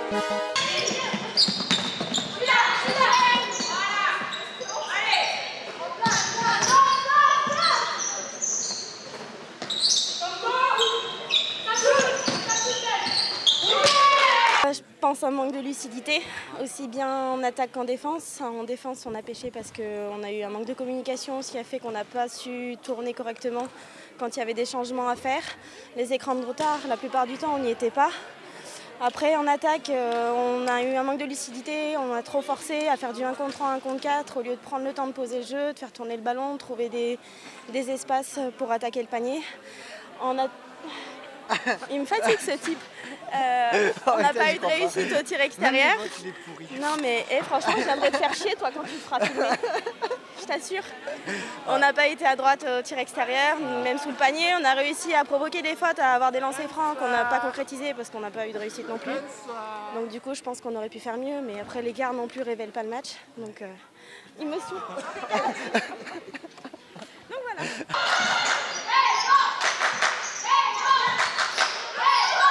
Je pense à un manque de lucidité, aussi bien en attaque qu'en défense. En défense, on a pêché parce qu'on a eu un manque de communication, ce qui a fait qu'on n'a pas su tourner correctement quand il y avait des changements à faire. Les écrans de retard, la plupart du temps, on n'y était pas. Après, en attaque, on a eu un manque de lucidité, on a trop forcé à faire du 1 contre 1, 1 contre 4, au lieu de prendre le temps de poser le jeu, de faire tourner le ballon, de trouver des espaces pour attaquer le panier. Il me fatigue ce type. On n'a pas eu de réussite au tir extérieur. Non mais franchement, je viendrais te faire chier toi quand tu te feras filmer. Je t'assure. On n'a pas été à droite au tir extérieur, même sous le panier. On a réussi à provoquer des fautes, à avoir des lancers francs qu'on n'a pas concrétisés parce qu'on n'a pas eu de réussite non plus. Donc du coup, je pense qu'on aurait pu faire mieux. Mais après, l'écart non plus révèle pas le match. Donc il me saoule. Donc voilà.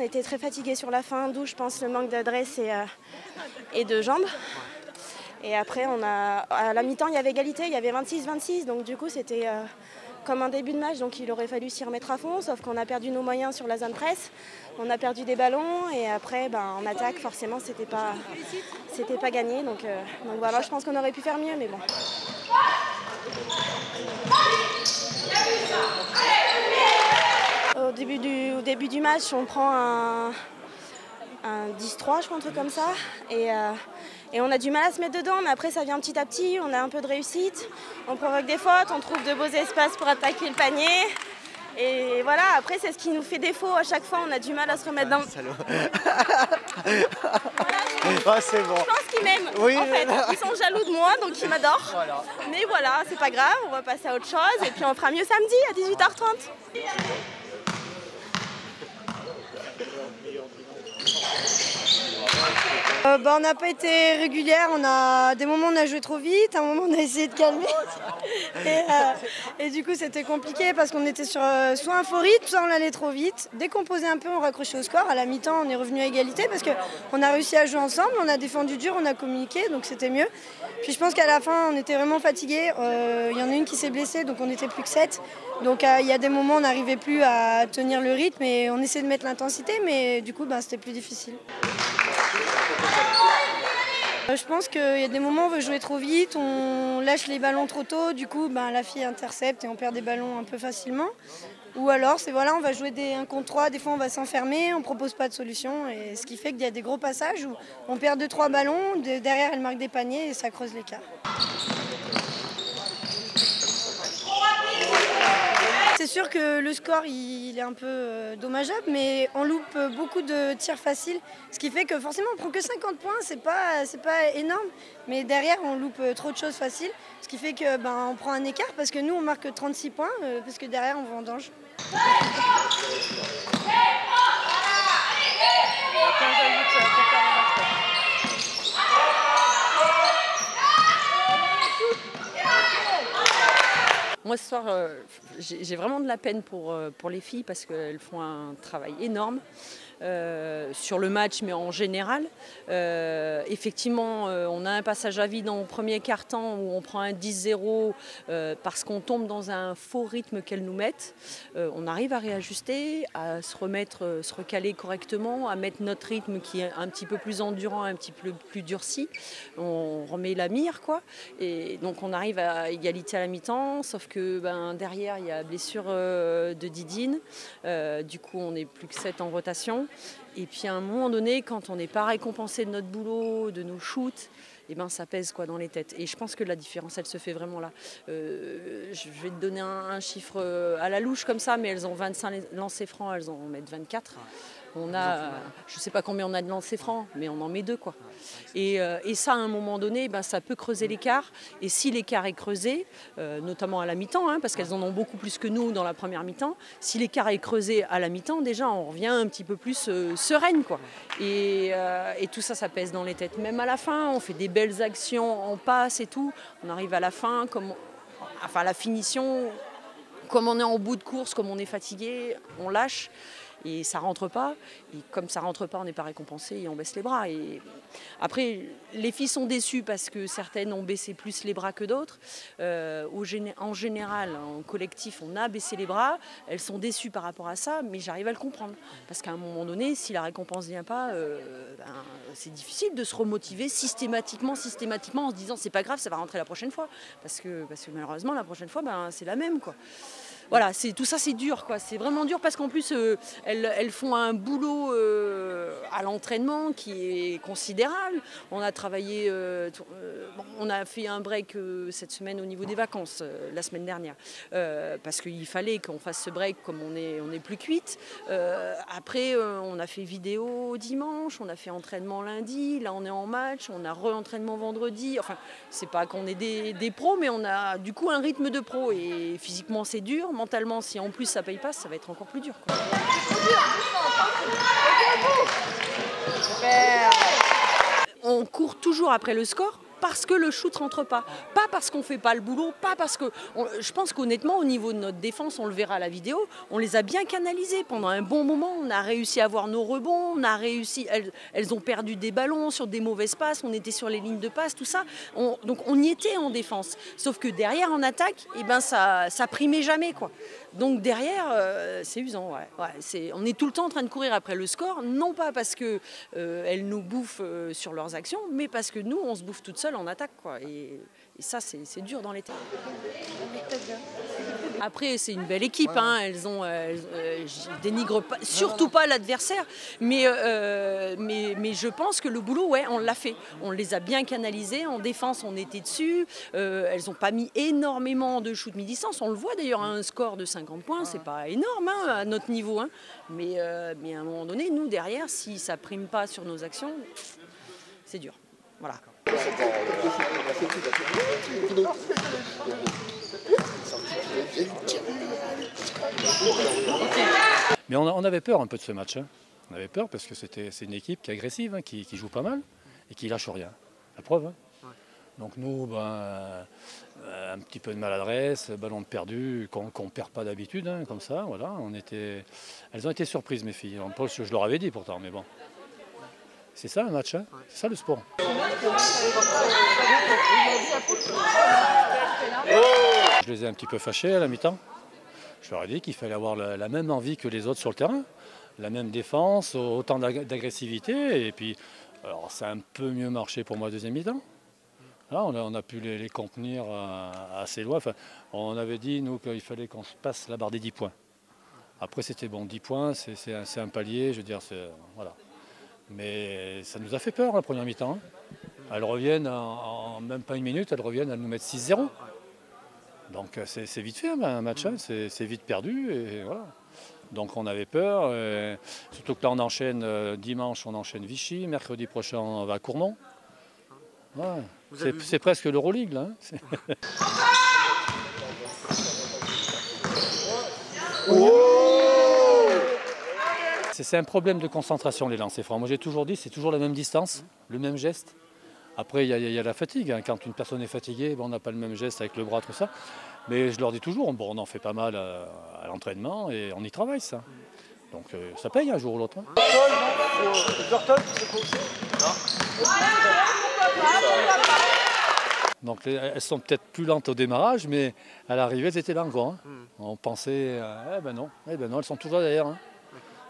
On était très fatigués sur la fin, d'où je pense le manque d'adresse et de jambes. Et après, à la mi-temps, il y avait égalité, il y avait 26-26, donc du coup c'était comme un début de match, donc il aurait fallu s'y remettre à fond, sauf qu'on a perdu nos moyens sur la zone presse, on a perdu des ballons et après en attaque, forcément, c'était pas gagné. Donc voilà, je pense qu'on aurait pu faire mieux, mais bon. Au début du match, on prend un 10-3, je crois, un truc comme ça. Et on a du mal à se mettre dedans, mais après ça vient petit à petit, on a un peu de réussite, on provoque des fautes, on trouve de beaux espaces pour attaquer le panier. Et voilà, après c'est ce qui nous fait défaut à chaque fois, on a du mal à se remettre dans... Voilà, c'est bon. Je pense qu'ils m'aiment, oui, en fait. Ils sont jaloux de moi, donc ils m'adorent. Voilà. Mais voilà, c'est pas grave, on va passer à autre chose et puis on fera mieux samedi à 18h30. On n'a pas été régulière, des moments on a joué trop vite, à un moment on a essayé de calmer et du coup c'était compliqué parce qu'on était sur soit un faux rythme, soit on allait trop vite. Dès qu'on posait un peu, on raccrochait au score. À la mi-temps on est revenu à égalité parce qu'on a réussi à jouer ensemble, on a défendu dur, on a communiqué, donc c'était mieux. Puis je pense qu'à la fin on était vraiment fatigués, il y en a une qui s'est blessée, donc on était plus que 7. Donc il y a des moments on n'arrivait plus à tenir le rythme et on essayait de mettre l'intensité, mais du coup c'était plus difficile. Je pense qu'il y a des moments où on veut jouer trop vite, on lâche les ballons trop tôt, du coup la fille intercepte et on perd des ballons un peu facilement. Ou alors on va jouer des 1 contre 3, des fois on va s'enfermer, on ne propose pas de solution. Et ce qui fait qu'il y a des gros passages où on perd 2-3 ballons, derrière elle marque des paniers et ça creuse l'écart. C'est sûr que le score il est un peu dommageable, mais on loupe beaucoup de tirs faciles, ce qui fait que forcément on prend que 50 points, c'est pas énorme, mais derrière on loupe trop de choses faciles, ce qui fait que on prend un écart parce que nous on marque 36 points parce que derrière on vendange. Moi, ce soir, j'ai vraiment de la peine pour les filles parce qu'elles font un travail énorme sur le match, mais en général. Effectivement, on a un passage à vide en premier quart-temps où on prend un 10-0 parce qu'on tombe dans un faux rythme qu'elles nous mettent. On arrive à réajuster, à se remettre, se recaler correctement, à mettre notre rythme qui est un petit peu plus endurant, un petit peu plus durci. On remet la mire, quoi. Et donc on arrive à égalité à la mi-temps, sauf que derrière il y a blessure de Didine. Du coup on n'est plus que 7 en rotation. Et puis à un moment donné, quand on n'est pas récompensé de notre boulot, de nos shoots, ça pèse dans les têtes. Et je pense que la différence, elle se fait vraiment là. Je vais te donner un chiffre à la louche comme ça, mais elles ont 25 lancers francs, elles en mettent 24. On a, je ne sais pas combien on a de lancers francs, mais on en met 2, quoi. Et ça, à un moment donné, ça peut creuser l'écart. Et si l'écart est creusé, notamment à la mi-temps, parce qu'elles en ont beaucoup plus que nous dans la première mi-temps, si l'écart est creusé à la mi-temps, déjà, on revient un petit peu plus sereine, quoi. Et tout ça, ça pèse dans les têtes. Même à la fin, on fait des belles actions en passe et tout. On arrive à la fin, la finition, comme on est en bout de course, comme on est fatigué, on lâche. et ça rentre pas. Et comme ça rentre pas, on n'est pas récompensé et on baisse les bras. Et après, les filles sont déçues parce que certaines ont baissé plus les bras que d'autres. En général, en collectif, on a baissé les bras. Elles sont déçues par rapport à ça, mais j'arrive à le comprendre. Parce qu'à un moment donné, si la récompense ne vient pas, c'est difficile de se remotiver systématiquement en se disant c'est pas grave, ça va rentrer la prochaine fois. Parce que malheureusement, la prochaine fois, c'est la même, quoi. Voilà, tout ça c'est dur, quoi. C'est vraiment dur parce qu'en plus elles font un boulot à l'entraînement qui est considérable. On a travaillé, on a fait un break cette semaine au niveau des vacances, la semaine dernière, parce qu'il fallait qu'on fasse ce break comme on est plus cuite. Après on a fait vidéo dimanche, on a fait entraînement lundi, là on est en match, on a re-entraînement vendredi. Enfin, c'est pas qu'on est des pros, mais on a du coup un rythme de pro et physiquement c'est dur. Mentalement, si en plus ça paye pas, ça va être encore plus dur, quoi. On court toujours après le score parce que le shoot rentre pas parce qu'on fait pas le boulot, pas parce que... je pense qu'honnêtement, au niveau de notre défense, on le verra à la vidéo, on les a bien canalisés pendant un bon moment, on a réussi à avoir nos rebonds, on a réussi... Elles ont perdu des ballons sur des mauvaises passes, on était sur les lignes de passe, tout ça. Donc on y était en défense. Sauf que derrière, en attaque, ça primait jamais, quoi. Donc derrière, c'est usant, ouais. On est tout le temps en train de courir après le score, non pas parce qu'elles nous bouffent sur leurs actions, mais parce que nous, on se bouffe toute seule en attaque, quoi. Et ça, c'est dur dans les terrains. Après, c'est une belle équipe, hein. Je dénigre pas, surtout pas l'adversaire, mais je pense que le boulot, ouais, on l'a fait. On les a bien canalisés. En défense, on était dessus. Elles n'ont pas mis énormément de shoot mi-distance. On le voit d'ailleurs, un score de 50 points, c'est pas énorme, hein, à notre niveau, hein. Mais à un moment donné, nous, derrière, si ça prime pas sur nos actions, c'est dur. Voilà. Mais on avait peur un peu de ce match, hein. On avait peur parce que c'est une équipe qui est agressive, hein, qui joue pas mal et qui lâche rien. La preuve, hein. Donc nous, un petit peu de maladresse, ballon perdu, qu'on ne perd pas d'habitude, hein, comme ça, voilà. Elles ont été surprises, mes filles. Je leur avais dit pourtant, mais bon. C'est ça un match, hein. C'est ça le sport. Je les ai un petit peu fâchés à la mi-temps. Je leur ai dit qu'il fallait avoir la même envie que les autres sur le terrain, la même défense, autant d'agressivité. Et puis, alors ça a un peu mieux marché pour moi deuxième mi-temps. Là, on a pu les contenir assez loin. Enfin, on avait dit, nous, qu'il fallait qu'on se passe la barre des 10 points. Après, c'était bon, 10 points, c'est un palier, je veux dire, voilà. Mais ça nous a fait peur, la première mi-temps. Elles reviennent en même pas une minute, elles reviennent à nous mettre 6-0. Donc c'est vite fait un match, hein, c'est vite perdu. Et voilà. Donc on avait peur, surtout que là on enchaîne dimanche, on enchaîne Vichy, mercredi prochain on va à Cournon. Ouais. C'est presque l'Euroleague là. Hein. C'est un problème de concentration les lancers francs. Moi j'ai toujours dit c'est toujours la même distance, le même geste. Après il y a la fatigue, hein. Quand une personne est fatiguée, on n'a pas le même geste avec le bras, tout ça. Mais je leur dis toujours, on en fait pas mal à l'entraînement et on y travaille ça. Donc ça paye un jour ou l'autre. Hein. Donc elles sont peut-être plus lentes au démarrage, mais à l'arrivée elles étaient là encore. Hein. On pensait, non, elles sont toujours derrière. Hein.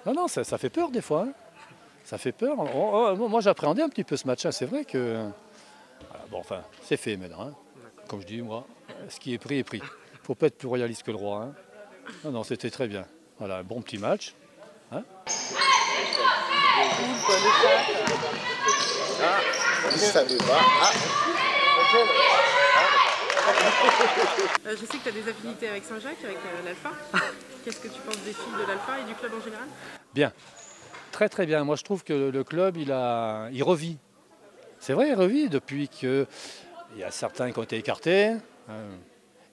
Non, ça fait peur des fois. Hein. Ça fait peur. Moi j'appréhendais un petit peu ce match-là. C'est vrai que... c'est fait maintenant. Hein. Comme je dis, moi, ce qui est pris est pris. Il ne faut pas être plus royaliste que le roi. Hein. Non, c'était très bien. Voilà, un bon petit match. Hein. Je sais que tu as des affinités avec Saint-Jacques, avec l'Alpha. Qu'est-ce que tu penses des filles de l'Alpha et du club en général? Bien, très très bien. Moi je trouve que le club, il revit. C'est vrai, il revit depuis qu'il y a certains qui ont été écartés.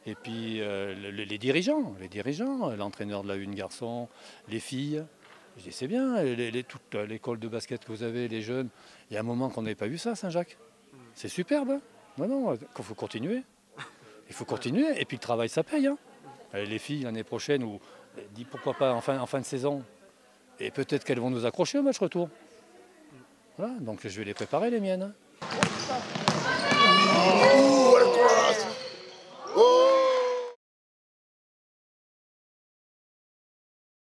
Et puis les dirigeants, l'entraîneur de la U garçon, les filles. Je dis c'est bien, toute l'école de basket que vous avez, les jeunes. Il y a un moment qu'on n'avait pas vu ça, Saint-Jacques. C'est superbe. Hein. Non, il faut continuer. Il faut continuer. Et puis le travail, ça paye. Hein. Les filles, l'année prochaine, ou pourquoi pas en fin de saison. Et peut-être qu'elles vont nous accrocher au match retour. Voilà, donc je vais les préparer les miennes.